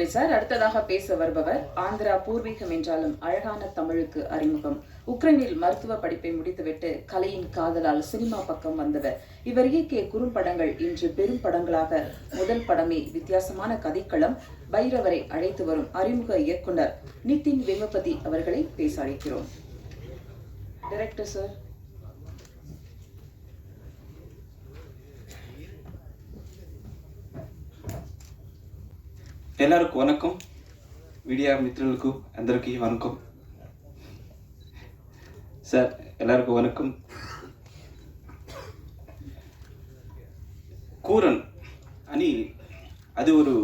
நன்றி சார். அடுத்ததாக பேச வருபவர் ஆந்திரா பூர்வீகம் என்றாலும் அழகான தமிழுக்கு அறிமுகம். உக்ரைனில் மருத்துவ படிப்பை முடித்துவிட்டு கலையின் காதலால் சினிமா பக்கம் வந்தவர். இவர் இயக்கிய குறும்படங்கள் இன்று பெரும் படங்களாக முதல் படமே வித்தியாசமான கதைக்களம் பைரவரை அழைத்து வரும் அறிமுக இயக்குனர் நிதின் வேமபதி அவர்களை பேச அழைக்கிறோம். Director sir. ಎಲ್ಲರಿಗೂ ವಣಕಂ. ಮೀಡಿಯಾ ಮಿತ್ರರಿಗೂ అందరికీ వణకం. సార్ ಎಲ್ಲರಿಗೂ వణకం. కూరన్ అని అది ஒரு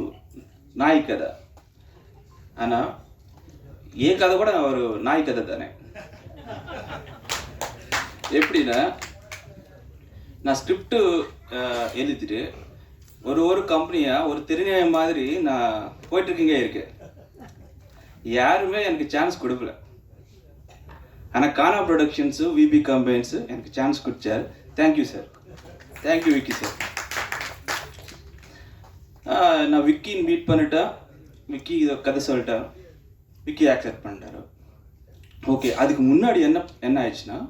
நாய் கதை. ஆனால் ఏ கதை கூட ஒரு நாய் கதை தானே. எப்படின்னா நான் ஸ்கிரிப்டு எழுதிட்டு ஒரு கம்பெனியாக ஒரு தெரிஞ்ச மாதிரி நான் போயிட்டுருக்கீங்க இருக்கேன். யாருமே எனக்கு சான்ஸ் கொடுக்கல. ஆனால் கானா ப்ரொடக்ஷன்ஸு விபி கம்பெனிஸு எனக்கு சான்ஸ் கொடுத்தார். Thank you sir. Thank you Vicky sir. நான் விக்கின்னு மீட் பண்ணிட்டேன். விக்கி இதை கதை சொல்லிட்டேன். விக்கி ஆக்செப்ட் பண்ணிட்டாரு. ஓகே, அதுக்கு முன்னாடி என்ன ஆயிடுச்சுன்னா,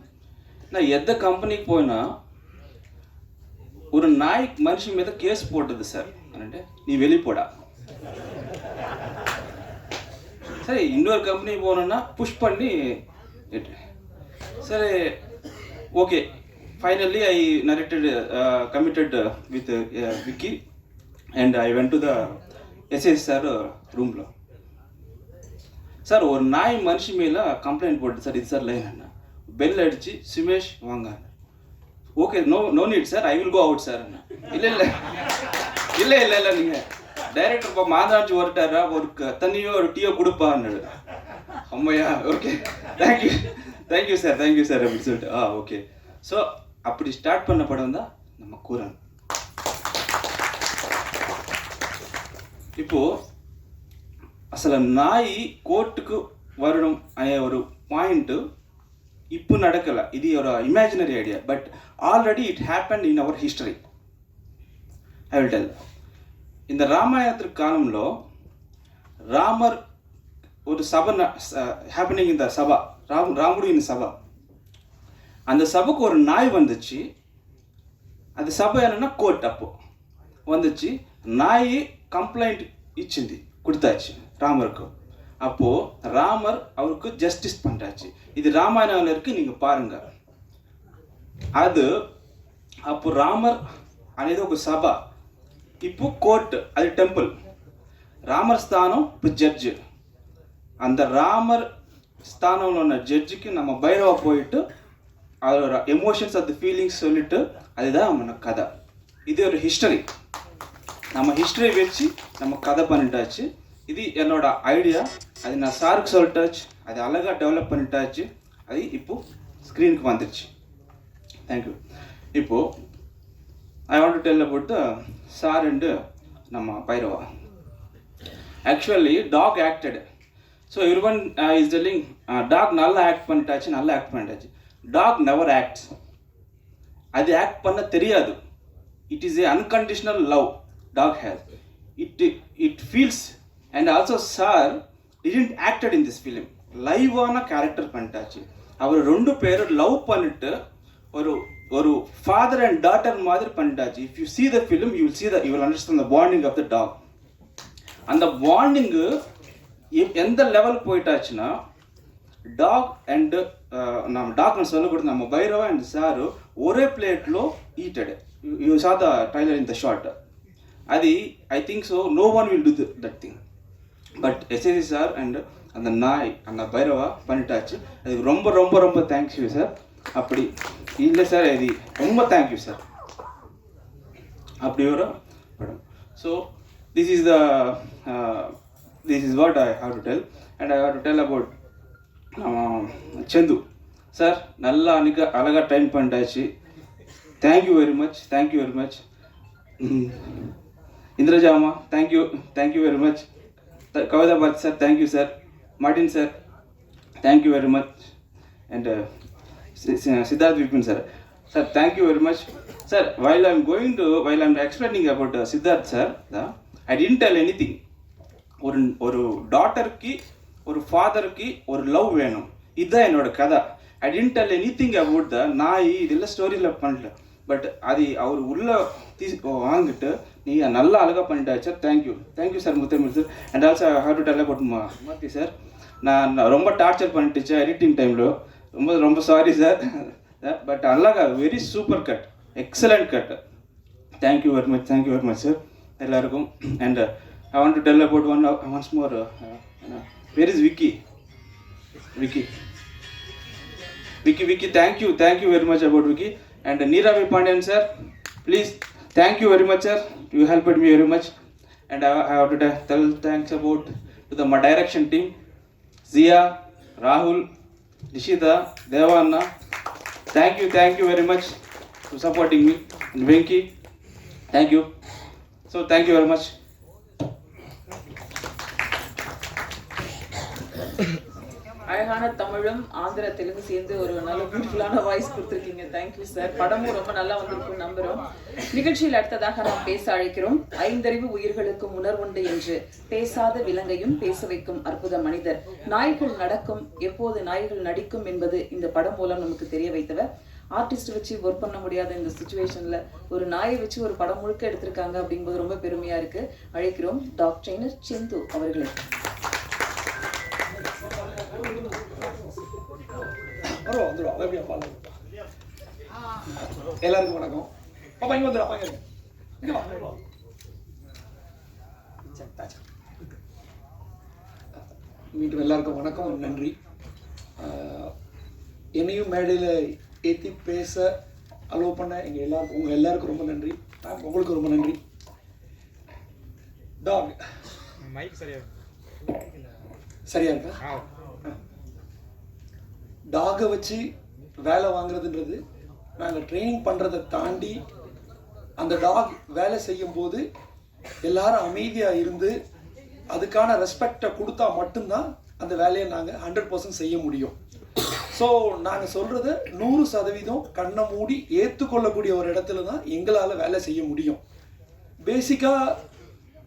நான் எந்த கம்பெனிக்கு போயினா ஒரு நாய் மனுஷன் மீது கேஸ் போட்டது சார். நீ வெளிப்போடா. சரி, இன்னொரு கம்பெனி போனோன்னா புஷ் பண்ணி சரி okay. Finally I narrated committed with Vicky and I went to the SS sir ரூமில். சார் ஒரு நாய் மனுஷன் மேலே கம்ப்ளைண்ட் போட்டு சார், இது சார் லைன் என்ன பெல் அடித்து சுமேஷ் வாங்க. Okay, no need sir, I will go out sir. இல்லை நீங்கள் டைரக்டர் இப்போ மாதாச்சு வரட்டாரா, ஒரு தண்ணியோ ஒரு டீயோ கொடுப்பான்னு. அம்மையா, ஓகே தேங்க்யூ சார் அப்படின்னு சொல்லிட்டு ஓகே. ஸோ அப்படி ஸ்டார்ட் பண்ண படம் தான் நம்ம கூரன். இப்போது అసలు నాయి కోర్టుకు వరడం అనే ஒரு పాయింట్ ఇప్పుడు నడకల. ఇది ఒక imaginary idea, but already it happened in our history. I will tell. இந்த ராமாயணத்திற்கு காலம்లో ராமர் ஒரு சபை ஹேப்பனிங் இந்த சபா ராமுடி இந்த சபா. அந்த சபைக்கு ஒரு நாய் வந்துச்சு. அது சபை என்னன்னா கோர்ட். அப்போ வந்துச்சு நாய் కంప్లైంట్ ఇచ్చింది, கொடுத்தாச்சு ராமருக்கு. அப்போது ராமர் அவருக்கு ஜஸ்டிஸ் பண்ணிட்டாச்சு. இது ராமாயணம் இருக்குது, நீங்கள் பாருங்கள். அது அப்போ ராமர் అనేది ఒక సభ, இப்போ కోర్టు, అది టెంపుల్. రామర్ స్థానం இப்போ జడ్జి. அந்த ராமர் ஸ்தானம்ல ఉన్న ஜட்ஜுக்கு நம்ம பைரவா போயிட்டு அதோட எமோஷன்ஸ் அது ஃபீலிங்ஸ் சொல்லிட்டு அதுதான் நம்ம கதை. இது ஒரு ஹிஸ்டரி. நம்ம ஹிஸ்டரி வச்சு நம்ம கதை பண்ணிட்டாச்சு. இது என்னோட ஐடியா. அது நான் சாருக்கு சொல்லிட்டாச்சு. அது அழகாக டெவலப் பண்ணிட்டாச்சு. அது இப்போது ஸ்க்ரீனுக்கு வந்துடுச்சு. தேங்க்யூ. இப்போது I want to tell about the sir and நம்ம Bhairava. Actually dog acted. So everyone is telling dog நல்லா ஆக்ட் பண்ணிட்டாச்சு. Dog never acts. அது ஆக்ட் பண்ண தெரியாது. It is a unconditional love dog has. It feels. And also sir didn't acted in this film. லைவான character பண்ணிட்டாச்சு. அவர் 2 பேரும் love பண்ணிட்டு ஒரு ஃபாதர் அண்ட் டாட்டர் மாதிரி பண்ணிட்டாச்சு. If you see the film, you will understand the bonding of the dog. அந்த பாண்டிங்கு எந்த லெவல் போயிட்டாச்சுன்னா, டாக் அண்டு நம்ம டாக்னு சொல்லக்கூடாது, நம்ம பைரவா அண்ட் சாரு ஒரே பிளேట్లో eated. You saw the trailer in the short. అది I think so no one will do that thing. But SSC sir and அந்த நாய் அந்த பைரவா பண்ணிட்டாச்சு. அதுக்கு ரொம்ப ரொம்ப ரொம்ப தேங்க்யூ சார். அப்படி இல்லை சார், இது ரொம்ப தேங்க்யூ சார். அப்படி ஒரு படம். So this is what I have to tell. And I have to tell about Santhu sir. நல்லா அழகாக ட்ரைன் பண்ணிட்டாச்சு. Thank you very much. இந்திரஜாமா thank you very much. Kavita Bhatt sir, thank you sir. Martin sir, thank you very much. And Siddharth Vipin sir, thank you very much. Sir, while I'm explaining about Siddharth sir, I didn't tell anything. ஒரு ஒரு டாட்டருக்கு ஒரு ஃபாதருக்கு ஒரு love வேணும். இதுதான் என்னோட கதை. I didn't tell anything about the நாய். இதெல்லாம் ஸ்டோரியில் பண்ணல. பட் அது அவர் உள்ள வாங்கிட்டு நீ நல்லா அழகாக பண்ணிட்டாச்சு sir. Thank you sir Muthamizh sir. And also have to tell about Murthy sir. நான் ரொம்ப டார்ச்சர் பண்ணிட்டுச்சு எடிட்டிங் டைமில். ரொம்ப சாரி சார். பட் அழகா very super cut, excellent cut. Thank you very much sir எல்லாருக்கும். And I want to tell about once more. Where is Vicky? Thank you very much about Vicky. And Neeravi Pandian sir, please, thank you very much sir. You helped me very much. And I have to tell thanks about to the direction team, Zia, Rahul, Nishita, Devanna. Thank you very much for supporting me. And Venki, thank you. So thank you very much. அழகான தமிழும் ஆந்திர தெலுங்கு சேர்ந்து ஒரு நல்ல பியூட்டிஃபுல்லான voice கொடுத்துருக்கீங்க. Thank you sir. படமும் ரொம்ப நல்லா வந்திருக்கும் நம்புறோம். நிகழ்ச்சியில் அடுத்ததாக நாம் பேச அழைக்கிறோம். ஐந்தறிவு உயிர்களுக்கும் உணர்வுண்டு என்று பேசாத விலங்கையும் பேச வைக்கும் அற்புத மனிதர். நாய்கள் நடக்கும், எப்போது நாய்கள் நடிக்கும் என்பது இந்த படம் மூலம் நமக்கு தெரிய வைத்தவர். ஆர்டிஸ்ட் வச்சு ஒர்க் பண்ண முடியாத இந்த சுச்சுவேஷன்ல ஒரு நாயை வச்சு ஒரு படம் முழுக்க எடுத்திருக்காங்க அப்படிங்கும்போது ரொம்ப பெருமையா இருக்கு. அழைக்கிறோம் டாக் ட்ரெய்னர் சிந்து அவர்களை. எல்லாருக்கும் வணக்கம். பாப்பா இங்க வந்துடும். மீண்டும் எல்லாருக்கும் வணக்கம், நன்றி. என்னையும் மேடையில் ஏற்றி பேச அலோவ் பண்ண உங்கள் எல்லாருக்கும் ரொம்ப நன்றி. உங்களுக்கு ரொம்ப நன்றி. டாக் மைக் சரியா இருக்கா? டாகை வச்சு வேலை வாங்குறதுன்றது நாங்கள் ட்ரைனிங் பண்ணுறதை தாண்டி அந்த டாக் வேலை செய்யும்போது எல்லாரும் அமைதியாக இருந்து அதுக்கான ரெஸ்பெக்டை கொடுத்தா மட்டும்தான் அந்த வேலையை நாங்கள் 100% செய்ய முடியும். ஸோ நாங்கள் சொல்கிறத 100% கண்ணை மூடி ஏற்றுக்கொள்ளக்கூடிய ஒரு இடத்துல தான் எங்களால் வேலை செய்ய முடியும். பேசிக்காக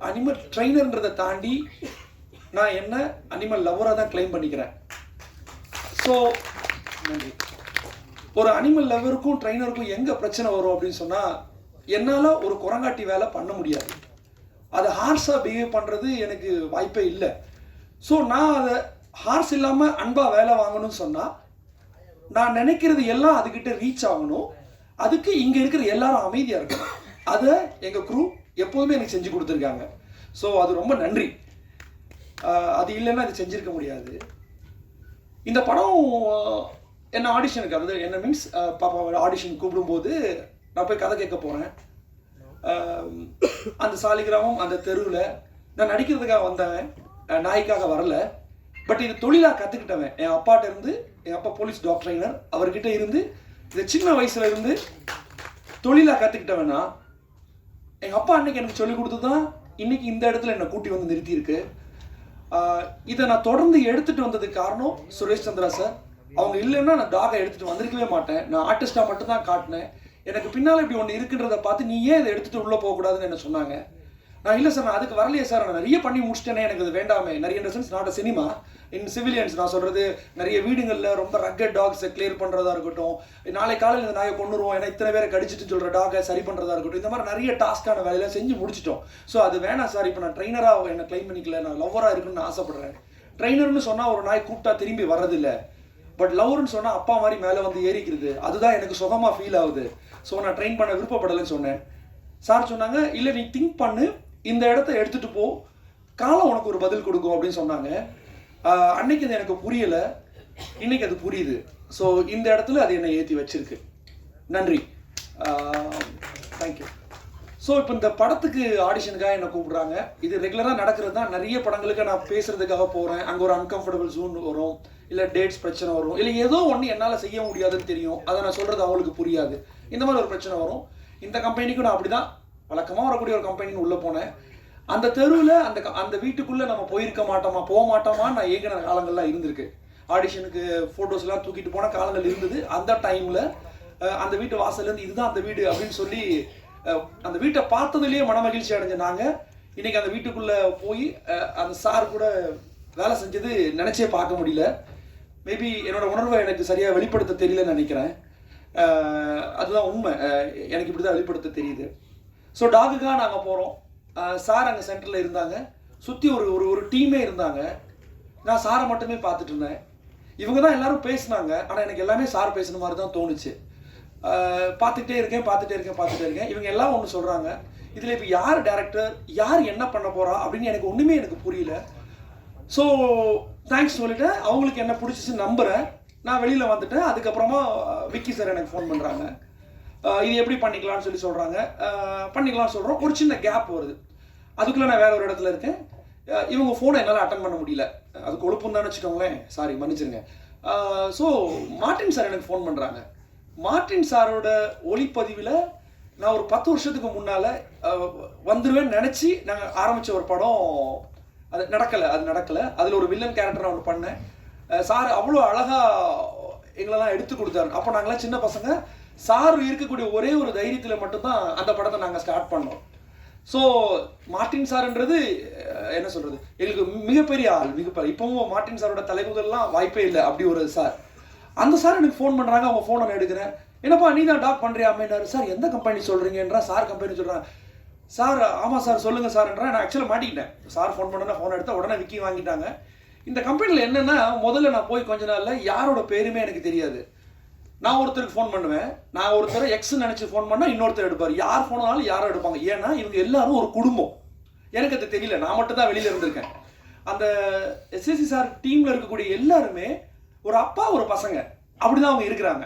அனிமல் ட்ரைனர்ன்றதை தாண்டி நான் என்ன அனிமல் லவராக தான் கிளைம் பண்ணிக்கிறேன். ஸோ நன்றி. ஒரு அனிமல் லவருக்கும் ட்ரைனருக்கும் எங்கே பிரச்சனை வரும் அப்படின்னு சொன்னால், என்னால் ஒரு குரங்காட்டி வேலை பண்ண முடியாது. அதை ஹார்ஸாக பிஹேவ் பண்ணுறது எனக்கு வாய்ப்பே இல்லை. ஸோ நான் அதை ஹார்ஸ் இல்லாமல் அன்பாக வேலை வாங்கணும்னு சொன்னால், நான் நினைக்கிறது எல்லாம் அதுக்கிட்ட ரீச் ஆகணும். அதுக்கு இங்கே இருக்கிற எல்லாரும் அமைதியாக இருக்கணும். அதை எங்கள் குரூ எப்போதுமே எனக்கு செஞ்சு கொடுத்துருக்காங்க. ஸோ அது ரொம்ப நன்றி. அது இல்லைன்னா அது செஞ்சுருக்க முடியாது. இந்த படம் என்ன ஆடிஷனுக்கு, அதாவது என்ன மீன்ஸ் பாப்பா ஆடிஷன் கூப்பிடும்போது நான் போய் கதை கேட்க போகிறேன். அந்த சாலிகிராமம் அந்த தெருவில் நான் நடிக்கிறதுக்காக வந்தவன், நாய்க்காக வரல. பட் இது தொழிலாக கற்றுக்கிட்டவன். என் அப்பாட்ட இருந்து, என் அப்பா போலீஸ் டாக் ட்ரைனர், அவர்கிட்ட இருந்து இந்த சின்ன வயசுல இருந்து தொழிலாக கற்றுக்கிட்டவனா. எங்கள் அப்பா அன்னைக்கு எனக்கு சொல்லிக் கொடுத்து தான் இன்னைக்கு இந்த இடத்துல என்னை கூட்டி வந்து நிறுத்தியிருக்கு. இதை நான் தொடர்ந்து எடுத்துகிட்டு வந்ததுக்கு காரணம் சுரேஷ் சந்திரா சார். அவங்க இல்லைன்னா நான் டாகை எடுத்துகிட்டு வந்திருக்கவே மாட்டேன். நான் ஆர்டிஸ்டாக மட்டும்தான் காட்டினேன். எனக்கு பின்னால் இப்படி ஒன்று இருக்குன்றதை பார்த்து நீ ஏன் இதை எடுத்துகிட்டு உள்ளே போகக்கூடாதுன்னு என்ன சொன்னாங்க. நான் இல்லை சார், நான் அதுக்கு வரலையே சார், நான் நிறைய பண்ணி முடிச்சிட்டேனே, எனக்கு அது வேண்டாமே. நிறைய இன்டர்சன்ஸ் நாட் சினிமா இன் சிவிலியன்ஸ். நான் சொல்கிறது நிறைய வீடுகளில் ரொம்ப ரக்கட் டாக்ஸை கிளியர் பண்ணுறதா இருக்கட்டும், நாளை காலையில் இந்த நாயை கொண்டுருவோம் ஏன்னா இத்தனை பேரை கடிச்சிட்டு சொல்கிற டாகை சரி பண்ணுறதா இருக்கட்டும், இந்த மாதிரி நிறைய டாஸ்க்கான வேலையெல்லாம் செஞ்சு முடிச்சிட்டோம். ஸோ அது வேணாம் சார், இப்போ நான் ட்ரைனராக என்னை கிளைம் பண்ணிக்கல, நான் லவ்வராக இருக்குன்னு நான் ஆசைப்படுறேன். ட்ரைனர்னு சொன்னால் ஒரு நாய் கூப்பிட்டா திரும்பி வர்றதில்லை. பட் லவர்னு சொன்னால் அப்பா மாதிரி மேலே வந்து ஏறிக்கிறது, அதுதான் எனக்கு சுகமாக ஃபீல் ஆகுது. ஸோ நான் ட்ரெயின் பண்ண விருப்பப்படலைன்னு சொன்னேன். சார் சொன்னாங்க, இல்லை நீ திங்க் பண்ணு, இந்த இடத்த எடுத்துகிட்டு போ, காலம் உனக்கு ஒரு பதில் கொடுக்கும் அப்படின்னு சொன்னாங்க. அன்னைக்கு அது எனக்கு புரியலை, இன்னைக்கு அது புரியுது. ஸோ இந்த இடத்துல அது என்னை ஏற்றி வச்சிருக்கு. நன்றி, தேங்க்யூ. ஸோ இப்போ இந்த படத்துக்கு ஆடிஷனுக்காக என்னை கூப்பிடுறாங்க. இது ரெகுலராக நடக்கிறது தான். நிறைய படங்களுக்கு நான் பேசுகிறதுக்காக போகிறேன். அங்கே ஒரு அன்கம்ஃபர்டபுள் ஜோன் வரும், இல்லை டேட்ஸ் பிரச்சனை வரும், இல்லை ஏதோ ஒன்று என்னால் செய்ய முடியாதுன்னு தெரியும். அதை நான் சொல்கிறது அவங்களுக்கு புரியாது. இந்த மாதிரி ஒரு பிரச்சனை வரும். இந்த கம்பெனிக்கும் நான் அப்படி தான் வழக்கமாக வரக்கூடிய ஒரு கம்பெனின்னு உள்ளே போனேன். அந்த தெருவில் அந்த வீட்டுக்குள்ளே நம்ம போக மாட்டோமா நான் ஏங்கின காலங்கள்லாம் இருந்திருக்கு. ஆடிஷனுக்கு ஃபோட்டோஸ்லாம் தூக்கிட்டு போன காலங்கள் இருந்தது. அந்த டைமில் அந்த வீட்டு வாசல்லேருந்து இதுதான் அந்த வீடு அப்படின்னு சொல்லி அந்த வீட்டை பார்த்ததுலேயே மன மகிழ்ச்சி அடைஞ்ச நாங்கள் இன்னைக்கு அந்த வீட்டுக்குள்ளே போய் அந்த சார் கூட வேலை செஞ்சது நினச்சே பார்க்க முடியல. மேபி என்னோட உணர்வை எனக்கு சரியாக வெளிப்படுத்த தெரியலன்னு நினைக்கிறேன். அதுதான் உண்மை. எனக்கு இப்படி தான் வெளிப்படுத்த தெரியுது. ஸோ டாகுக்காக நாங்கள் போகிறோம். சார் அங்கே சென்டரில் இருந்தாங்க. சுற்றி ஒரு டீமே இருந்தாங்க. நான் சாரை மட்டுமே பார்த்துட்டு இருந்தேன். இவங்க தான் எல்லாரும் பேசினாங்க. ஆனால் எனக்கு எல்லாமே சார் பேசுன மாதிரி தான் தோணுச்சு. பார்த்துட்டே இருக்கேன். இவங்க எல்லாம் ஒன்று சொல்கிறாங்க. இதில் இப்போ யார் டேரக்டர், யார் என்ன பண்ண போகிறா அப்படின்னு எனக்கு ஒன்றுமே எனக்கு புரியல. ஸோ தேங்க்ஸ் சொல்லிவிட்டேன். அவங்களுக்கு என்ன பிடிச்சிச்சு நம்புகிறேன். நான் வெளியில் வந்துட்டேன். அதுக்கப்புறமா விக்கி சார் எனக்கு ஃபோன் பண்ணுறாங்க. இது எப்படி பண்ணிக்கலாம்னு சொல்கிறாங்க. பண்ணிக்கலாம்னு சொல்கிறோம். ஒரு சின்ன கேப் வருது. அதுக்குள்ளே நான் வேற ஒரு இடத்துல இருக்கேன். இவங்க ஃபோனை என்னால் அட்டன் பண்ண முடியல. அது கொழுப்புன்னு தான் வச்சுக்கோங்களேன். சாரி, மன்னிச்சிருங்க. ஸோ மார்ட்டின் சார் எனக்கு ஃபோன் பண்ணுறாங்க. மார்ட்டின் சாரோட ஒளிப்பதிவில் நான் ஒரு 10 வருஷத்துக்கு முன்னால் வந்துடுவேன்னு நினச்சி நாங்கள் ஆரம்பித்த ஒரு படம் அது நடக்கலை. அதில் ஒரு வில்லன் கேரக்டர் நான் ஒன்று பண்ணேன். சார் அவ்வளோ அழகாக எங்களெல்லாம் எடுத்து கொடுத்தாரு. அப்போ நாங்களாம் சின்ன பசங்க. சார் இருக்கக்கூடிய ஒரே ஒரு தைரியத்தில் மட்டும்தான் அந்த படத்தை நாங்கள் ஸ்டார்ட் பண்ணோம். ஸோ மார்ட்டின் சார்ன்றது என்ன சொல்கிறது, எங்களுக்கு மிகப்பெரிய ஆள். இப்போவும் மார்ட்டின் சாரோட தலைமுதல்லாம் வாய்ப்பே இல்லை. அப்படி ஒரு சார். அந்த சார் எனக்கு ஃபோன் பண்ணுறாங்க. அவங்க ஃபோனை நான் எடுக்கிறேன். என்னப்பா நீ தான் டாக் பண்ணுறியா அப்படின்னாரு. சார் எந்த கம்பெனி சொல்கிறீங்கன்றா. சார் கம்பெனி சொல்கிறேன். சார் ஆமாம் சார் சொல்லுங்கள் சார்ன்றேன். நான் ஆக்சுவலாக மாட்டிக்கிட்டேன். சார் ஃபோன் பண்ணேன்னா ஃபோன் எடுத்தால் உடனே விக்கி வாங்கிட்டாங்க. இந்த கம்பெனியில் என்னென்னா, முதல்ல நான் போய் கொஞ்ச நாளில் யாரோட பேருமே எனக்கு தெரியாது. நான் ஒருத்தருக்கு ஃபோன் பண்ணுவேன். நான் ஒருத்தரை எக்ஸ்ன்னு நினச்சி ஃபோன் பண்ணால் இன்னொருத்தர் எடுப்பார். யார் ஃபோனாலும் யாரும் எடுப்பாங்க. ஏன்னா இவங்க எல்லாரும் ஒரு குடும்பம். எனக்கு அது தெரியல. நான் மட்டும் தான் வெளியில் இருந்திருக்கேன். அந்த எஸ்எஸ்சி சார் டீமில் இருக்கக்கூடிய எல்லாருமே ஒரு அப்பா ஒரு பசங்க அப்படி தான் அவங்க இருக்கிறாங்க.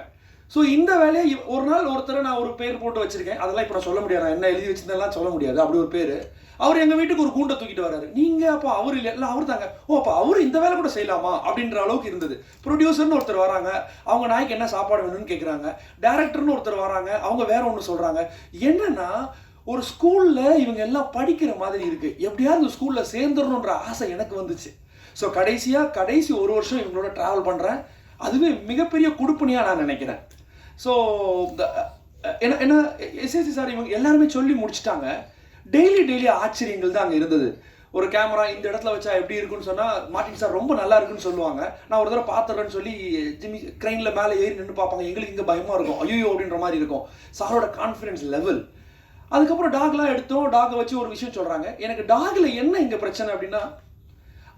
ஸோ இந்த வேலையை ஒரு நாள் ஒருத்தரை நான் ஒரு பேர் போட்டு வச்சுருக்கேன். அதெல்லாம் இப்போ நான் சொல்ல முடியாது. நான் என்ன எழுதி வச்சிருந்தேன்லாம் சொல்ல முடியாது. அப்படி ஒரு பேர். அவர் எங்கள் வீட்டுக்கு ஒரு கூண்டை தூக்கிட்டு வராரு. நீங்கள் அப்போ அவர் இல்லை அவர் தாங்க. ஓ அப்போ அவர் இந்த வேலை கூட செய்யலாமா அப்படின்ற அளவுக்கு இருந்தது. ப்ரொடியூசர்னு ஒருத்தர் வராங்க. அவங்க நாய்க்கு என்ன சாப்பாடு வேணும்னு கேட்குறாங்க. டேரக்டர்னு ஒருத்தர் வராங்க. அவங்க வேற ஒன்று சொல்கிறாங்க. என்னன்னா ஒரு ஸ்கூலில் இவங்க எல்லாம் படிக்கிற மாதிரி இருக்குது. எப்படியாவது இந்த ஸ்கூலில் சேர்ந்துடணுன்ற ஆசை எனக்கு வந்துச்சு. ஸோ கடைசி ஒரு வருஷம் இவங்களோட ட்ராவல் பண்ணுறேன். அதுவே மிகப்பெரிய குடுப்பணியாக நான் நினைக்கிறேன். ஸோ என்ன எஸ்எஸ்சி சார் இவங்க எல்லாருமே சொல்லி முடிச்சுட்டாங்க. டெய்லி ஆச்சரியங்கள் தான் அங்கே இருந்தது. ஒரு கேமரா இந்த இடத்துல வச்சா எப்படி இருக்குன்னு சொன்னால் மார்ட்டின் சார் ரொம்ப நல்லா இருக்குன்னு சொல்லுவாங்க. நான் ஒரு தடவை பார்த்துறேன்னு சொல்லி ஜிம்மி க்ரைனில் மேலே ஏறி நின்று பார்ப்பாங்க. எங்களுக்கு இங்கே பயமாக இருக்கும். ஐயோ அப்படின்ற மாதிரி இருக்கும். சாரோட கான்ஃபிடன்ஸ் லெவல். அதுக்கப்புறம் டாக்லாம் எடுத்தோம். டாகை வச்சு ஒரு விஷயம் சொல்கிறாங்க. எனக்கு டாகில் என்ன இங்கே பிரச்சனை அப்படின்னா,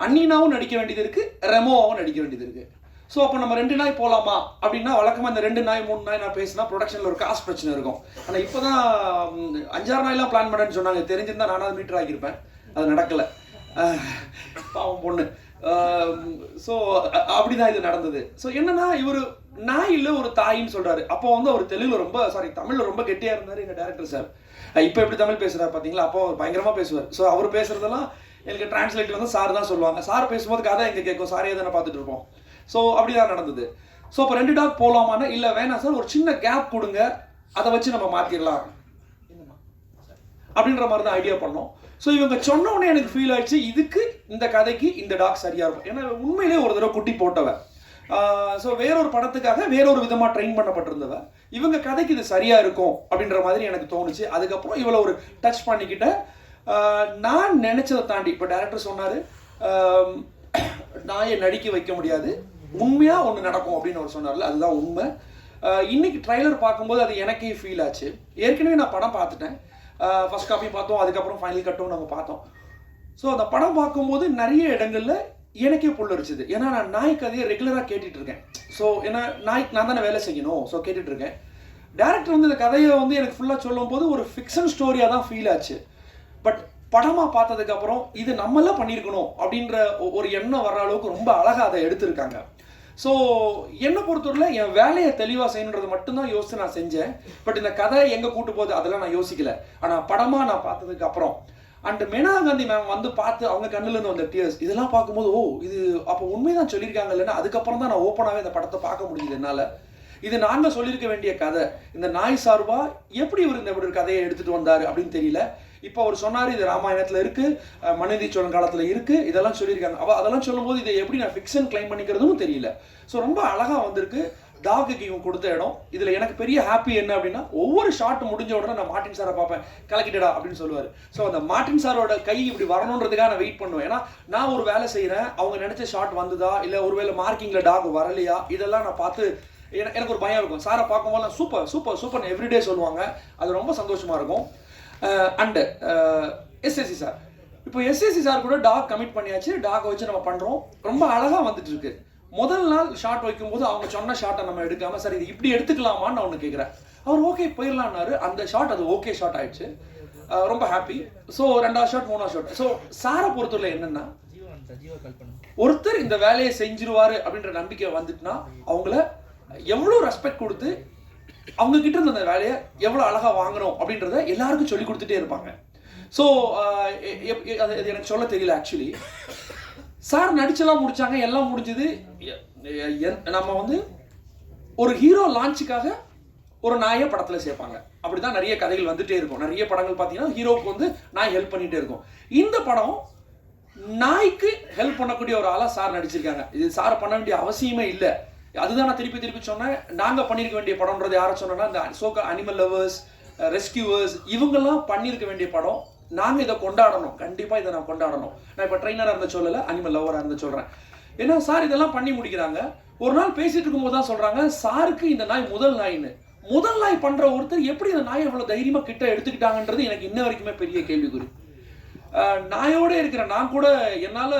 அன்னினாவும் நடிக்க வேண்டியது இருக்குது, ரெமோவாகவும் நடிக்க வேண்டியது இருக்குது. ஸோ அப்போ நம்ம 2 நாய் போகலாமா அப்படின்னா, வழக்கமாக இந்த 2 நாய் 3 நாய் நான் பேசினா ப்ரொடக்ஷனில் ஒரு காசு பிரச்சனை இருக்கும். ஆனால் இப்போ தான் 5-6 நாய்லாம் பிளான் பண்ணேன்னு சொன்னாங்க. தெரிஞ்சிருந்தால் நானாவது மீட்டர் ஆகியிருப்பேன். அது நடக்கலை. பாவம் பொண்ணு. ஸோ அப்படி தான் இது நடந்தது. ஸோ என்னன்னா, இவர் நாயில் ஒரு தாயின்னு சொல்கிறாரு. அப்போ வந்து அவர் தமிழில் ரொம்ப கெட்டியாக இருந்தார் எங்கள் டேரக்டர் சார். இப்போ எப்படி தமிழ் பேசுகிறார் பார்த்தீங்களா? அப்போ அவர் பயங்கரமாக பேசுவார். ஸோ அவர் பேசுகிறதெல்லாம் எனக்கு டிரான்ஸ்லேட்டர் வந்து சார் தான் சொல்லுவாங்க. சார் பேசும்போது கதை எங்கே கேட்கும். சாரே தானே பார்த்துட்டு இருப்போம். ஸோ அப்படி தான் நடந்தது. ஸோ அப்போ 2 டாக் போகலாமான்னு, இல்லை வேணாம் சார் ஒரு சின்ன கேப் கொடுங்க, அதை வச்சு நம்ம மாற்றிடலாம் அப்படின்ற மாதிரி தான் ஐடியா பண்ணோம். ஸோ இவங்க சொன்ன உடனே எனக்கு ஃபீல் ஆயிடுச்சு, இதுக்கு இந்த கதைக்கு இந்த டாக் சரியாக இருக்கும். ஏன்னா உண்மையிலே ஒரு தடவை குட்டி போட்டவன். ஸோ வேறொரு படத்துக்காக வேறொரு விதமாக ட்ரெயின் பண்ணப்பட்டிருந்தவன். இவங்க கதைக்கு இது சரியாக இருக்கும் அப்படின்ற மாதிரி எனக்கு தோணுச்சு. அதுக்கப்புறம் இவ்வளோ ஒரு டச் பண்ணிக்கிட்டேன். நான் நினச்சதை தாண்டி இப்போ டேரக்டர் சொன்னார், நாயை நடிக்க வைக்க முடியாது, உண்மையாக ஒன்று நடக்கும் அப்படின்னு அவர் சொன்னார்ல, அதுதான் உண்மை. இன்னைக்கு ட்ரைலர் பார்க்கும்போது அது எனக்கே ஃபீல் ஆச்சு. ஏற்கனவே நான் படம் பார்த்துட்டேன். ஃபர்ஸ்ட் காப்பி பார்த்தோம். அதுக்கப்புறம் ஃபைனல் கட்டும் நம்ம பார்த்தோம். ஸோ அந்த படம் பார்க்கும்போது நிறைய இடங்களில் எனக்கே புல்லரிச்சுது. ஏன்னா நான் நாய் கதையை ரெகுலராக கேட்டுட்டு இருக்கேன். ஸோ ஏன்னா நாய்க்கு நான் தானே வேலை செய்யணும். ஸோ கேட்டுட்டு இருக்கேன். டேரக்டர் வந்து இந்த கதையை வந்து எனக்கு ஃபுல்லாக சொல்லும் போது ஒரு ஃபிக்ஷன் ஸ்டோரியாக தான் ஃபீல் ஆச்சு. பட் படமாக பார்த்ததுக்கப்புறம் இது நம்மளாம் பண்ணியிருக்கணும் அப்படின்ற ஒரு எண்ணம் வர்ற அளவுக்கு ரொம்ப அழகாக அதை எடுத்திருக்காங்க. ஸோ என்னை பொறுத்தவரையில் என் வேலையை தெளிவாக செய்யணுன்றது மட்டும்தான் யோசித்து நான் செஞ்சேன். பட் இந்த கதை எங்கே கூட்டு போகுது அதெல்லாம் நான் யோசிக்கல. ஆனால் படமாக நான் பார்த்ததுக்கு அப்புறம் அண்ட் மேனகா காந்தி மேம் வந்து பார்த்து அவங்க கண்ணுலேருந்து வந்த டியர்ஸ் இதெல்லாம் பார்க்கும்போது, ஓ இது அப்போ உண்மைதான் சொல்லியிருக்காங்க இல்லைன்னா, அதுக்கப்புறம் தான் நான் ஓப்பனாகவே இந்த படத்தை பார்க்க முடியுது என்னால். இது நாங்கள் சொல்லியிருக்க வேண்டிய கதை. இந்த நாய் சார்பாக எப்படி இவர் இந்த ஒரு கதையை எடுத்துகிட்டு வந்தார் அப்படின்னு தெரியல. இப்போ அவர் சொன்னார் இது ராமாயணத்தில் இருக்குது, மனுநீதி சோழன் காலத்தில் இருக்குது, இதெல்லாம் சொல்லியிருக்காங்க. அதெல்லாம் சொல்லும்போது இதை எப்படி நான் ஃபிக்ஷன் கிளைம் பண்ணிக்கிறதும் தெரியல. ஸோ ரொம்ப அழகாக வந்திருக்கு. டாகுக்கு இவங்க கொடுத்த இடம். இதில் எனக்கு பெரிய ஹாப்பி என்ன அப்படின்னா, ஒவ்வொரு ஷாட் முடிஞ்ச உடனே நான் மார்ட்டின் சாரை பார்ப்பேன், கலக்கிட்டடா அப்படின்னு சொல்லுவார். ஸோ அந்த மார்ட்டின் சாரோட கை இப்படி வரணுன்றதுக்காக நான் வெயிட் பண்ணுவேன். ஏன்னா நான் ஒரு வேலை செய்கிறேன், அவங்க நினச்ச ஷாட் வந்ததா இல்லை ஒருவேளை மார்க்கிங்கில் டாக் வரலையா, இதெல்லாம் நான் பார்த்து எனக்கு ஒரு பயம் இருக்கும். சாரை பார்க்கும்போது நான் சூப்பர் சூப்பர் சூப்பர் எவ்ரிடே சொல்லுவாங்க. அது ரொம்ப சந்தோஷமாக இருக்கும். அண்டு எஸ்எஸ்சி சார், இப்போ எஸ்எஸ்சி சார் கூட டாக் கமிட் பண்ணியாச்சு, டாக் வச்சு நம்ம பண்ணுறோம். ரொம்ப அழகாக வந்துட்டு இருக்கு. முதல் நாள் ஷாட் வைக்கும்போது அவங்க சொன்ன ஷாட்டை நம்ம எடுக்காமல், சார் இது இப்படி எடுத்துக்கலாமான்னு நான் ஒன்று கேட்குறேன். அவர் ஓகே போயிடலான்னாரு. அந்த ஷாட் அது ஓகே ஷாட் ஆயிடுச்சு. ரொம்ப ஹாப்பி. ஸோ 2வது ஷாட் 3வது ஷாட். ஸோ சாரை பொறுத்தவரை என்னன்னா, ஒருத்தர் இந்த வேலையை செஞ்சிருவாரு அப்படின்ற நம்பிக்கை வந்துட்டுனா அவங்கள எவ்வளோ ரெஸ்பெக்ட் கொடுத்து அவங்க கிட்ட இருந்த அந்த வேலையை எவ்வளோ அழகாக வாங்கணும் அப்படின்றத எல்லாருக்கும் சொல்லி கொடுத்துட்டே இருப்பாங்க. ஸோ அது எனக்கு சொல்ல தெரியல. ஆக்சுவலி சார் நடிச்செல்லாம் முடிச்சாங்க, எல்லாம் முடிஞ்சது. நம்ம வந்து ஒரு ஹீரோ லான்ச்சுக்காக ஒரு நாயை படத்தில் சேர்ப்பாங்க. அப்படிதான் நிறைய கதைகள் வந்துட்டே இருக்கும். நிறைய படங்கள் பார்த்தீங்கன்னா ஹீரோவுக்கு வந்து நாய் ஹெல்ப் பண்ணிட்டே இருக்கும். இந்த படம் நாய்க்கு ஹெல்ப் பண்ணக்கூடிய ஒரு ஆளாக சார் நடிச்சிருக்காங்க. இது சார் பண்ண வேண்டிய அவசியமே இல்லை. அதுதான் நான் திருப்பி திருப்பி சொன்னேன். நாங்கள் பண்ணியிருக்க வேண்டிய படம்ன்றது யாரை சொன்னோன்னா, இந்த சோக்கா அனிமல் லவர்ஸ், ரெஸ்கியூவர்ஸ், இவங்கெல்லாம் பண்ணியிருக்க வேண்டிய படம். நாங்கள் இதை கொண்டாடணும். கண்டிப்பாக இதை நான் கொண்டாடணும். நான் இப்போ ட்ரெயினராக இருந்த சொல்லலை, அனிமல் லவராக இருந்த சொல்கிறேன். ஏன்னா சார் இதெல்லாம் பண்ணி முடிக்கிறாங்க. ஒரு நாள் பேசிட்டு இருக்கும்போது தான் சொல்கிறாங்க, சாருக்கு இந்த நாய் முதல் நாயின்னு. முதல் நாய் பண்ணுற ஒருத்தர் எப்படி இந்த நாயை எவ்வளோ தைரியமாக கிட்ட எடுத்துக்கிட்டாங்கன்றது எனக்கு இன்ன வரைக்குமே பெரிய கேள்விக்குறி. நாயோட இருக்கிற நான் கூட என்னால்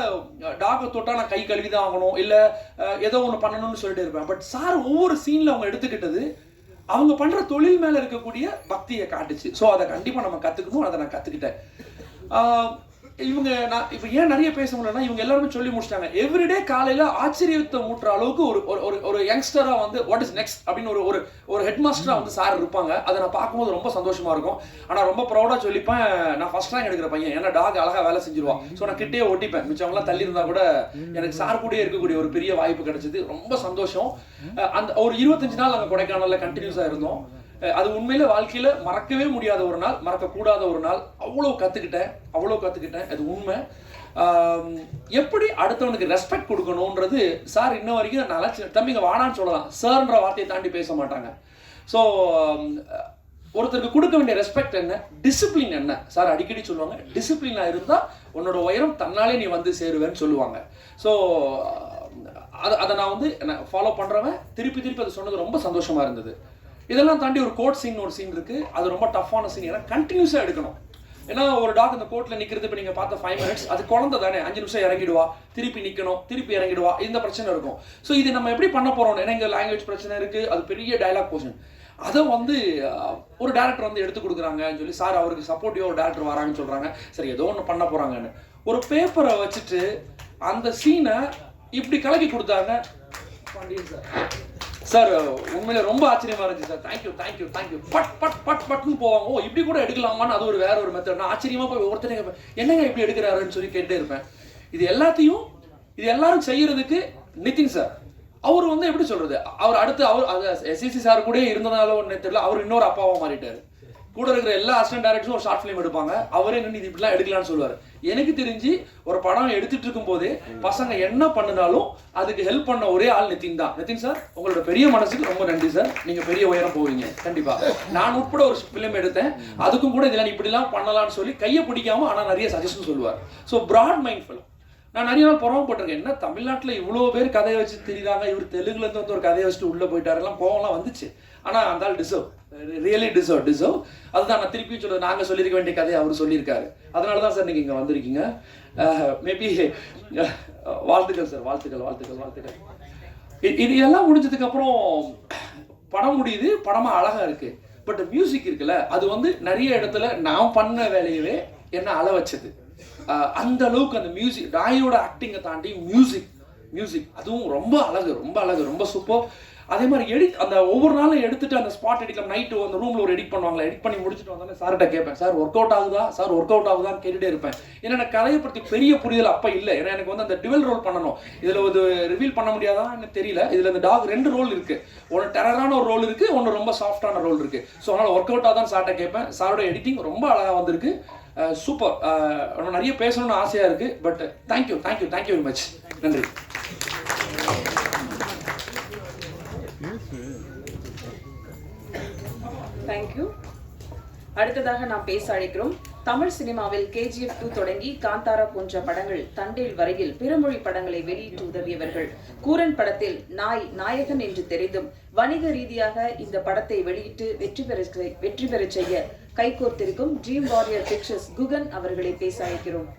டாகை தொட்டால் நான் கை கழுவி தான் ஆகணும், இல்லை ஏதோ ஒன்று பண்ணணும்னு சொல்லிட்டு இருப்பேன். பட் சார் ஒவ்வொரு சீனில் அவங்க எடுத்துக்கிட்டது அவங்க பண்ணுற தொழில் மேலே இருக்கக்கூடிய பக்தியை காட்டுச்சு. ஸோ அதை கண்டிப்பாக நம்ம கற்றுக்கணும். அதை நான் கற்றுக்கிட்டேன். இவங்க நான் இப்போ ஏன் நிறைய பேச முடியலன்னா, இவங்க எல்லாருமே சொல்லி முடிச்சிட்டாங்க. எவ்ரிடே காலையில் ஆச்சரியத்தை மூட்டுற அளவுக்கு ஒரு யங்ஸ்டராக வந்து வாட் இஸ் நெக்ஸ்ட் அப்படின்னு ஒரு ஹெட் மாஸ்டராக வந்து சார் இருப்பாங்க. அதை நான் பார்க்கும்போது ரொம்ப சந்தோஷமாக இருக்கும். ஆனால் ரொம்ப ப்ரௌடாக சொல்லிப்பேன், நான் ஃபர்ஸ்ட் ரேங்க் எடுக்கிற பையன். ஏன்னா டாக் அழகாக வேலை செஞ்சிருவான். ஸோ நான் கிட்டே ஒட்டிப்பேன். மிச்சவங்களாம் தள்ளி இருந்தால் கூட எனக்கு சார் கூடயே இருக்கக்கூடிய ஒரு பெரிய வாய்ப்பு கிடைச்சது. ரொம்ப சந்தோஷம். அந்த ஒரு 25 நாள் அங்கே கொடைக்கானலில் கண்டினியூஸாக இருந்தோம். அது உண்மையில வாழ்க்கையில மறக்கவே முடியாத ஒரு நாள், மறக்கக்கூடாத ஒரு நாள். அவ்வளோ கற்றுக்கிட்டேன். அது உண்மை. எப்படி அடுத்தவனுக்கு ரெஸ்பெக்ட் கொடுக்கணுன்றது சார் இன்ன வரைக்கும் நல்லா தம்பிங்க வானான்னு சொல்லலாம், சார்ன்ற வார்த்தையை தாண்டி பேச மாட்டாங்க. ஸோ ஒருத்தருக்கு கொடுக்க வேண்டிய ரெஸ்பெக்ட் என்ன, டிசிப்ளின் என்ன, சார் அடிக்கடி சொல்லுவாங்க. டிசிப்ளினாக இருந்தால் உன்னோட உயரம் தன்னாலே நீ வந்து சேருவேன்னு சொல்லுவாங்க. ஸோ அதை நான் வந்து ஃபாலோ பண்ணுறவன் திருப்பி அதை சொன்னது ரொம்ப சந்தோஷமாக இருந்தது. இதெல்லாம் தாண்டி ஒரு கோர்ட் சீன் ஒரு சீன் இருக்குது. அது ரொம்ப டஃப்பான சீன். ஏன்னா கண்டினியூஸாக எடுக்கணும். ஏன்னா ஒரு டாக் இந்த கோர்ட்டில் நிற்கிறது, இப்போ நீங்கள் பார்த்த 5 minutes, அது குழந்தை தானே, 5 நிமிஷம் இறங்கிடுவா, திருப்பி நிற்கணும், திருப்பி இறங்கிடுவா, இந்த பிரச்சனை இருக்கும். ஸோ இது நம்ம எப்படி பண்ண போகிறோம்? ஏன்னா இங்கே லாங்குவேஜ் பிரச்சனை இருக்குது, அது பெரிய டயலாக் போர்ஷன். அதை வந்து ஒரு டேரக்டர் வந்து எடுத்து கொடுக்குறாங்கன்னு சொல்லி சார் அவருக்கு சப்போர்ட்டிவாக ஒரு டேரக்டர் வராங்கன்னு சொல்கிறாங்க. சரி ஏதோ ஒன்று பண்ண போகிறாங்கன்னு ஒரு பேப்பரை வச்சுட்டு அந்த சீனை இப்படி கலக்கி கொடுத்தாங்க. சார் உண்மையில ரொம்ப ஆச்சரியமா இருந்துச்சு சார். தேங்க்யூ பட்னு போவாங்க. ஓ இப்படி கூட எடுக்கலாமான்னு அது வேற ஒரு மெத்தட். நான் ஆச்சரியமா போய் ஒவ்வொருத்தரையும் என்னங்க இப்படி எடுக்கிறாருன்னு சொல்லி கேட்டே இருப்பேன். இது எல்லாரும் செய்யறதுக்கு நிதின் சார் அவர் வந்து எப்படி சொல்றது, அவர் அடுத்து அவர் எஸ்சிசி சார் கூட இருந்ததால ஒன்று தெரியல, அவர் இன்னொரு அப்பாவா மாறிட்டாரு. கூட இருக்கிற எல்லா அசிஸ்டன்ட் டைரக்டரும் ஒரு ஷார்ட் ஃபிலிம் எடுப்பாங்க. அவரே நின்று இது இப்படிலாம் எடுக்கலாம்னு சொல்லுவார். எனக்கு தெரிஞ்சு ஒரு படம் எடுத்துட்டு இருக்கும் போதே பசங்க என்ன பண்ணினாலும் அதுக்கு ஹெல்ப் பண்ண ஒரே ஆள் நிதின் தான். நிதின் சார் உங்களோட பெரிய மனசுக்கு ரொம்ப நன்றி சார். நீங்க பெரிய உயரம் போவீங்க கண்டிப்பா. நான் உட்பட ஒரு ஃபிலிம் எடுத்தேன், அதுக்கும் கூட இதெல்லாம் இப்படிலாம் பண்ணலாம்னு சொல்லி கையை பிடிக்காம ஆனால் நிறைய சஜஷன் சொல்லுவார். So broad mindful. நான் நிறைய நாள் பொறாமப்பட்டிருக்கேன். என்ன தமிழ்நாட்டில் இவ்வளோ பேர் கதையை வச்சு தெரியுறாங்க, இவர் தெலுங்குலேருந்து வந்து ஒரு கதையை வச்சுட்டு உள்ளே போயிட்டாரெல்லாம் கோவம்லாம் வந்துச்சு. ஆனால் அந்த ஆள் டிசர்வ், ரியலி டிசர்வ். அதுதான் நான் திருப்பி சொல்றது, நாங்கள் சொல்லியிருக்க வேண்டிய கதையை அவர் சொல்லியிருக்காரு. அதனால தான் சார் நீங்கள் இங்கே வந்திருக்கீங்க. மேபி வாழ்த்துக்கள் சார், வாழ்த்துக்கள். இது எல்லாம் முடிஞ்சதுக்கப்புறம் படம் முடியுது, படமாக அழகாக இருக்குது. பட் மியூசிக் இருக்குல்ல, அது வந்து நிறைய இடத்துல நான் பண்ண வேலையவே என்ன அழ வச்சது. அந்த அளவுக்கு அந்த மியூசிக், நாயோட ஆக்டிங்கை தாண்டி மியூசிக் அதுவும் ரொம்ப அழகு, ரொம்ப சூப்பர். அதே மாதிரி அந்த ஒவ்வொரு நாளும் எடுத்துட்டு அந்த ஸ்பாட் எடிக்கலாம். நைட்டு அந்த ரூமில் ஒரு எடிட் பண்ணுவாங்களா, எடிட் பண்ணி முடிச்சுட்டு வந்தாலும் சார்கிட்ட கேட்பேன், சார் ஒர்க் அவுட் ஆகுதான்னு கேட்டுகிட்டே இருப்பேன். ஏன்னா எனக்கு கதையை பற்றி பெரிய புரிதல் அப்போ இல்லை. ஏன்னா எனக்கு வந்து அந்த டிவல் ரோல் பண்ணணும், இதில் ஒரு ரிவீல் பண்ண முடியாதான் எனக்கு தெரியல. இதில் அந்த டாக் 2 ரோல் இருக்குது. ஒன்று டெரரான ஒரு ரோல் இருக்குது, ஒன்று ரொம்ப சாஃப்டான ரோல் இருக்குது. ஸோ அதனால் ஒர்க் அவுட் ஆகுதான் சார்கிட்ட கேட்பேன். சாரோட எடிட்டிங் ரொம்ப அழகாக வந்திருக்கு, சூப்பர். நிறைய பேசணும்னு ஆசையாக இருக்குது. But thank you very much. நன்றி. தேங்க்யூ. அடுத்ததாக நாம் பேச அழைக்கிறோம். தமிழ் சினிமாவில் KGF 2 தொடங்கி காந்தாரா போன்ற படங்கள் தண்டேல் வரையில் பிறமொழி படங்களை வெளியிட்டு உதவியவர்கள். கூரன் படத்தில் நாயகன் என்று தெரிந்தும் வணிக ரீதியாக இந்த படத்தை வெளியிட்டு வெற்றி பெற செய்ய கைகோர்த்திருக்கும் ட்ரீம் வாரியர் பிக்சர்ஸ் குகன் அவர்களை பேச அழைக்கிறோம்.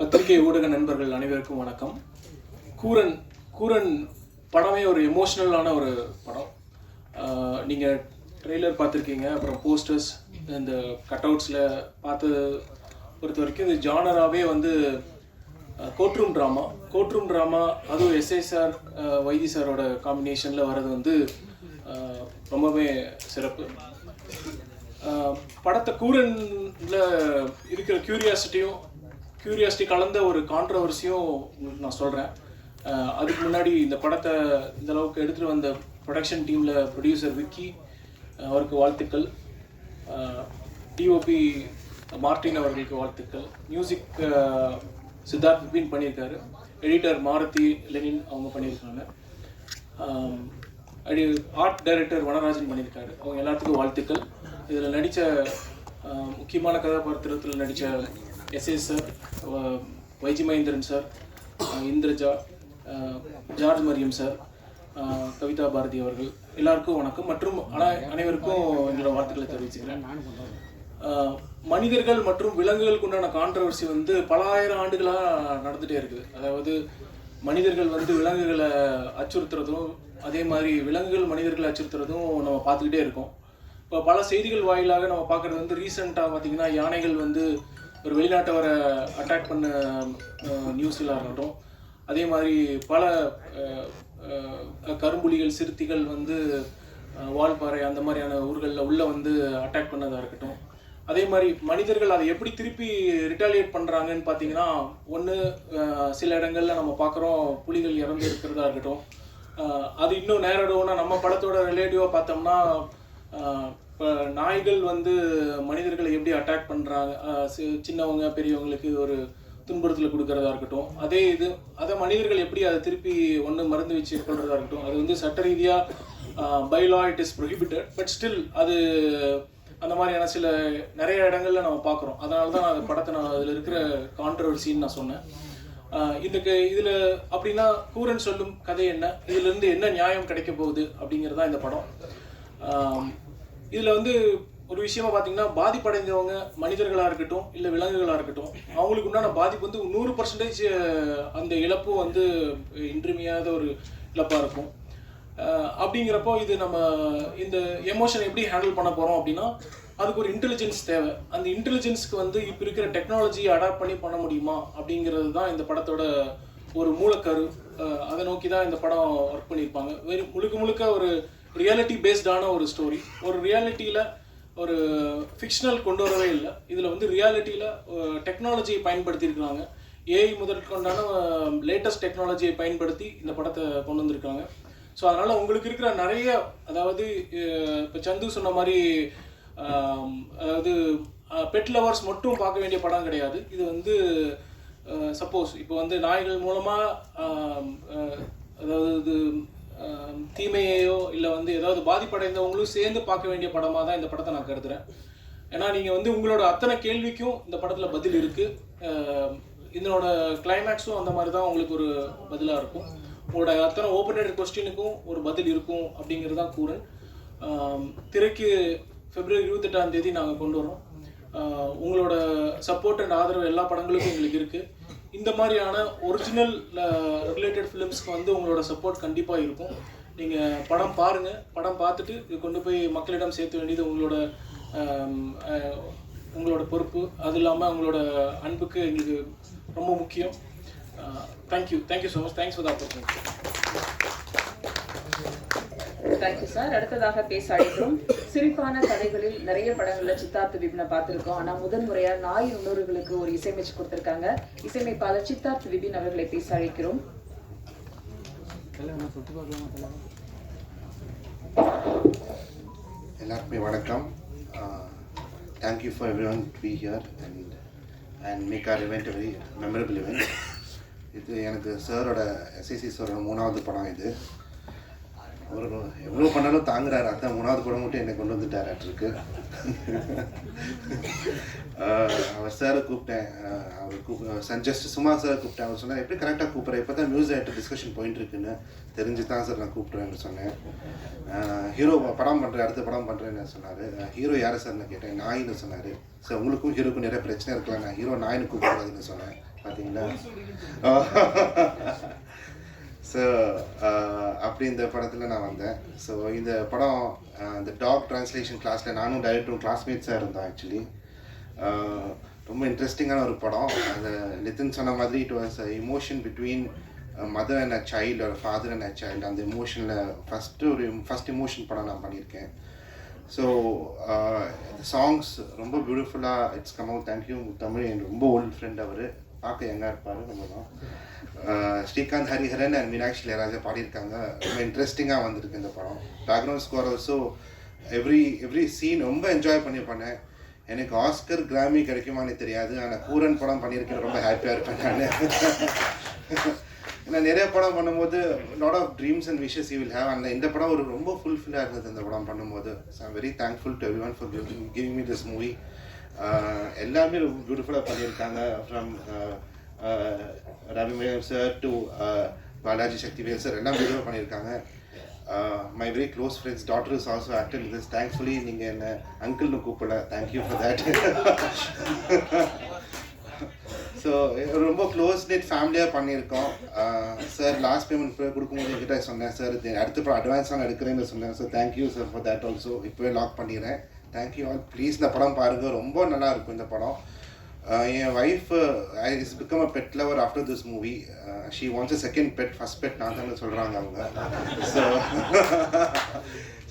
பத்திரிகை ஊடக நண்பர்கள் அனைவருக்கும் வணக்கம். கூரன் படமே ஒரு எமோஷ்னலான ஒரு படம். நீங்கள் ட்ரெய்லர் பார்த்துருக்கீங்க, அப்புறம் போஸ்டர்ஸ், இந்த கட்அவுட்ஸில் பார்த்தது பொறுத்த வரைக்கும் இது ஜானராகவே வந்து கோர்ட்ரூம் ட்ராமா, அதுவும் எஸ்ஐ சார் வைத்தி சாரோட காம்பினேஷனில் வர்றது வந்து ரொம்பவே சிறப்பு. படத்தை கூரனில் இருக்கிற கியூரியாசிட்டி கலந்த ஒரு கான்ட்ரவர்சியும் உங்களுக்கு நான் சொல்கிறேன். அதுக்கு முன்னாடி இந்த படத்தை இந்த அளவுக்கு எடுத்துகிட்டு வந்த ப்ரொடக்ஷன் டீமில் ப்ரொடியூசர் விக்கி அவருக்கு வாழ்த்துக்கள், டிஓபி மார்டின் அவர்களுக்கு வாழ்த்துக்கள், மியூசிக் சித்தார்த் விபின் பண்ணியிருக்காரு, எடிட்டர் மாருதி லெனின் அவங்க பண்ணியிருக்காங்க, ஆர்ட் டைரக்டர் வனராஜன் பண்ணியிருக்காரு. அவங்க எல்லாத்துக்கும் வாழ்த்துக்கள். இதில் நடித்த முக்கியமான கதாபாத்திரத்தில் நடித்த S A sir, Y G Mahendran sir, Indraja, George Mariyam sir, Kavitha Bharathi அவர்கள் எல்லாருக்கும் வணக்கம். மற்றும் அனைவருக்கும் எங்களோட வாழ்த்துக்களை தெரிவிச்சுக்கிறேன். மனிதர்கள் மற்றும் விலங்குகளுக்கு உண்டான கான்ட்ரவர்சி வந்து பல ஆயிரம் ஆண்டுகளாக நடந்துகிட்டே இருக்குது. அதாவது மனிதர்கள் வந்து விலங்குகளை அச்சுறுத்துறதும், அதே மாதிரி விலங்குகள் மனிதர்களை அச்சுறுத்துறதும் நம்ம பார்த்துக்கிட்டே இருக்கோம். இப்போ பல செய்திகள் வாயிலாக நம்ம பார்க்குறது வந்து ரீசெண்டாக பார்த்திங்கன்னா யானைகள் வந்து ஒரு வெளிநாட்டவரை அட்டாக் பண்ண நியூஸ்லாம் இருக்கட்டும், அதே மாதிரி பல கரும்புலிகள், சிறுத்தைகள் வந்து வால்பாறை அந்த மாதிரியான ஊர்களில் உள்ளே வந்து அட்டாக் பண்ணதாக இருக்கட்டும். அதே மாதிரி மனிதர்கள் அதை எப்படி திருப்பி ரிட்டாலியேட் பண்ணுறாங்கன்னு பார்த்தீங்கன்னா, ஒன்று சில இடங்களில் நம்ம பார்க்குறோம் புலிகள் இறந்து இருக்கிறதா இருக்கட்டும். அது இன்னும் நேரடோனா நம்ம படத்தோட ரிலேட்டிவாக பார்த்தோம்னா, இப்போ நாய்கள் வந்து மனிதர்களை எப்படி அட்டாக் பண்ணுறாங்க, சின்னவங்க பெரியவங்களுக்கு ஒரு துன்புறுத்தல் கொடுக்கறதா இருக்கட்டும். அதை மனிதர்கள் எப்படி அதை திருப்பி மருந்து வச்சு கொள்றதா இருக்கட்டும். அது வந்து சட்ட ரீதியாக by law it is prohibited, but still அது அந்த மாதிரியான நிறைய இடங்கள்ல நம்ம பார்க்குறோம். அதனால தான் அந்த படத்தை அதில் இருக்கிற கான்ட்ரவர்சின்னு நான் சொன்னேன். இதில் அப்படின்னா கூரன் சொல்லும் கதை என்ன, இதுலேருந்து என்ன நியாயம் கிடைக்க போகுது அப்படிங்கிறது தான் இந்த படம். இதில் வந்து ஒரு விஷயமா பார்த்தீங்கன்னா, பாதிப்படைந்தவங்க மனிதர்களாக இருக்கட்டும் இல்லை விலங்குகளாக இருக்கட்டும், அவங்களுக்கு உண்டான பாதிப்பு வந்து 100% அந்த இழப்பும் வந்து இன்றியமையாத ஒரு இழப்பாக இருக்கும். அப்படிங்கிறப்போ இது நம்ம இந்த எமோஷனை எப்படி ஹேண்டில் பண்ண போகிறோம் அப்படின்னா, அதுக்கு ஒரு இன்டெலிஜென்ஸ் தேவை. அந்த இன்டெலிஜென்ஸ்க்கு வந்து இப்போ இருக்கிற டெக்னாலஜியை அடாப்ட் பண்ணி பண்ண முடியுமா அப்படிங்கிறது தான் இந்த படத்தோட ஒரு மூலக்கரு. அதை நோக்கி தான் இந்த படம் ஒர்க் பண்ணியிருப்பாங்க. முழுக்க ஒரு ரியாலிட்டி பேஸ்டான ஒரு ஸ்டோரி. ஒரு ரியாலிட்டியில் ஒரு ஃபிக்ஷனல் கொண்டு வரவே இல்லை. இதில் வந்து ரியாலிட்டியில் டெக்னாலஜியை பயன்படுத்தியிருக்கிறாங்க. ஏஐ முதற்கொண்டான லேட்டஸ்ட் டெக்னாலஜியை பயன்படுத்தி இந்த படத்தை கொண்டு வந்திருக்காங்க. ஸோ அதனால் உங்களுக்கு இருக்கிற நிறைய, அதாவது இப்போ சந்து சொன்ன மாதிரி, அதாவது பெட் லவர்ஸ் மட்டும் பார்க்க வேண்டிய படம் கிடையாது. இது வந்து சப்போஸ் இப்போ வந்து நாய்கள் மூலமாக அதாவது தீமையையோ இல்லை வந்து ஏதாவது பாதிப்படைந்தவங்களும் சேர்ந்து பார்க்க வேண்டிய படமாக தான் இந்த படத்தை நான் கருதுகிறேன். ஏன்னா நீங்கள் வந்து உங்களோட அத்தனை கேள்விக்கும் இந்த படத்தில் பதில் இருக்குது. இதனோட கிளைமேக்ஸும் அந்த மாதிரி தான் உங்களுக்கு ஒரு பதிலாக இருக்கும். உங்களோட அத்தனை ஓப்பன் கொஸ்டினுக்கும் ஒரு பதில் இருக்கும் அப்படிங்கிறது தான் கூரன். திரைக்கு February 28 நாங்கள் கொண்டு வரோம். உங்களோட சப்போர்ட் அண்ட் ஆதரவு எல்லா படங்களுக்கும் எங்களுக்கு இருக்குது. இந்த மாதிரியான ஒரிஜினல் ரிலேட்டட் ஃபிலிம்ஸ்க்கு வந்து உங்களோட சப்போர்ட் கண்டிப்பாக இருக்கும். நீங்கள் படம் பாருங்கள், படம் பார்த்துட்டு இது கொண்டு போய் மக்களிடம் சேர்த்த வேண்டியது உங்களோட பொறுப்பு. அது இல்லாமல் உங்களோட அன்புக்கு எங்களுக்கு ரொம்ப முக்கியம். Thank you so much. Thanks for the opportunity. Thank you sir. அடுத்ததாக பேச அழைக்கிறோம். சிரிப்பான கதைகளில் நிறைய படங்கள்ல சித்தார்த் விபினை பார்த்திருக்கோம். ஆனா முதன்முறையா நாய் உணர்வுகளுக்கு ஒரு இசையமைச்சு கொடுத்திருக்காங்க. இசையமைப்பாளர் சித்தார்த் விபின் அவர்களை பேச அழைக்கிறோம். எல்லாருக்குமே வணக்கம். Thank you for everyone to be here and and make our event a very memorable event. இது எனக்கு சாரோட எஸ்ஐசி சாரோட 3வது படம். இது ஒரு எவ்வளோ பண்ணாலும் தாங்குறாரு. அதான் 3வது படம் மட்டும் என்னை கொண்டு வந்துட்டாராட்டிருக்கு. அவர் சாரை கூப்பிட்டேன். அவர் ஜஸ்ட் சும்மா சாரை கூப்பிட்டேன். அவர் சொன்னார், எப்படி கரெக்டாக கூப்பிட்றேன், இப்போ தான் மியூசிக் ஆக்டர் டிஸ்கஷன் போயிட்டு இருக்குன்னு தெரிஞ்சு தான் சார் நான் கூப்பிட்றேன்னு சொன்னேன். ஹீரோ படம் பண்ணுறேன், அடுத்த படம் பண்ணுறேன்னு சொன்னார். ஹீரோ யாரை சார்னு கேட்டேன். நாயின்னு சொன்னார். சார் உங்களுக்கும் ஹீரோக்கும் நிறைய பிரச்சனை இருக்கலாம், நான் ஹீரோ நாயின்னு கூப்பிடாதுன்னு சொன்னேன். பார்த்தீங்களா? ஸோ அப்படி இந்த படத்தில் நான் வந்தேன். ஸோ இந்த படம் இந்த டாக் ட்ரான்ஸ்லேஷன் கிளாஸில் நானும் டைரக்டரும் கிளாஸ்மேட்ஸாக இருந்தோம். ஆக்சுவலி ரொம்ப இன்ட்ரெஸ்டிங்கான ஒரு படம். அது நிதின் சொன்ன மாதிரி it was emotion between mother and a child ஒரு ஃபாதர் அண்ட் அ சைல்டு. அந்த இமோஷனில் ஃபஸ்ட் இமோஷன் படம் நான் பண்ணியிருக்கேன். ஸோ சாங்ஸ் ரொம்ப பியூட்டிஃபுல்லாக it's come out. Thank you Tamil. என் ரொம்ப ஓல்டு ஃப்ரெண்ட் அவர், பார்க்க எங்கே இருப்பார் நம்ம தான். ஸ்ரீகாந்த் ஹரிஹரன் அண்ட் மீனாட்சி இளையராஜா பாடியிருக்காங்க. ரொம்ப இன்ட்ரெஸ்டிங்காக வந்திருக்கு இந்த படம். Background score also every scene ரொம்ப என்ஜாய் பண்ணேன். எனக்கு ஆஸ்கர் கிராமி கிடைக்குமான்னு தெரியாது, ஆனால் கூரன் படம் பண்ணியிருக்கேன். ரொம்ப ஹாப்பியாக இருப்பேன் நான். ஏன்னா நிறைய படம் பண்ணும்போது lot of dreams and wishes you will have. அந்த இந்த படம் ஒரு ரொம்ப ஃபுல்ஃபில்லாக இருந்தது இந்த படம் பண்ணும்போது. So I'm very thankful to everyone for giving me this movie. எல்லாமே ரொம்ப பியூட்டிஃபுல்லாக பண்ணியிருக்காங்க. From Ravimeyam sir to Balaji Sakthivel sir எல்லாம் பியூட்டிஃபுல்லாக பண்ணியிருக்காங்க. My very close friend's daughter is also actor in this. Thankfully நீங்கள் என்ன அங்கிள்னு கூப்பிடல, தேங்க்யூ ஃபார் தேட். ஸோ ரொம்ப க்ளோஸ் நெட் ஃபேமிலியாக பண்ணியிருக்கோம். சார் லாஸ்ட் பேமெண்ட் கொடுக்கும்போது என்கிட்ட சொன்னேன், சார் இது அடுத்த படம் அட்வான்ஸாக எடுக்கிறேன்னு சொன்னேன். So thank you sir for that also. இப்போவே லாக் பண்ணிடுறேன். Thank you all. ப்ளீஸ் இந்த படம் பாருங்கள், ரொம்ப நல்லா இருக்கும் இந்த படம். என் wife is become a pet lover after this movie. She wants a second pet. First pet நான் தானே சொல்கிறாங்க அவங்க.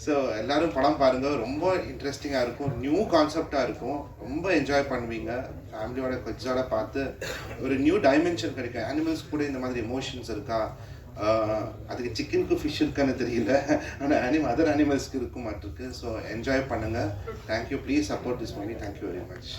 ஸோ எல்லோரும் படம் பாருங்கள், ரொம்ப இன்ட்ரெஸ்டிங்காக இருக்கும், நியூ கான்செப்டாக இருக்கும், ரொம்ப என்ஜாய் பண்ணுவீங்க. ஃபேமிலியோட கொஞ்சோட பார்த்து ஒரு நியூ டைமென்ஷன் கிடைக்கும். அனிமல்ஸ் கூட இந்த மாதிரி எமோஷன்ஸ் இருக்கா, அதுக்கு சிக்கனுக்கு ஃபிஷ் இருக்கான்னு தெரியல, ஆனால் அதர் அனிமல்ஸ்க்கு இருக்கும் மாட்டிருக்கு. ஸோ என்ஜாய் பண்ணுங்கள். Thank you. Please support this movie. Thank you very much.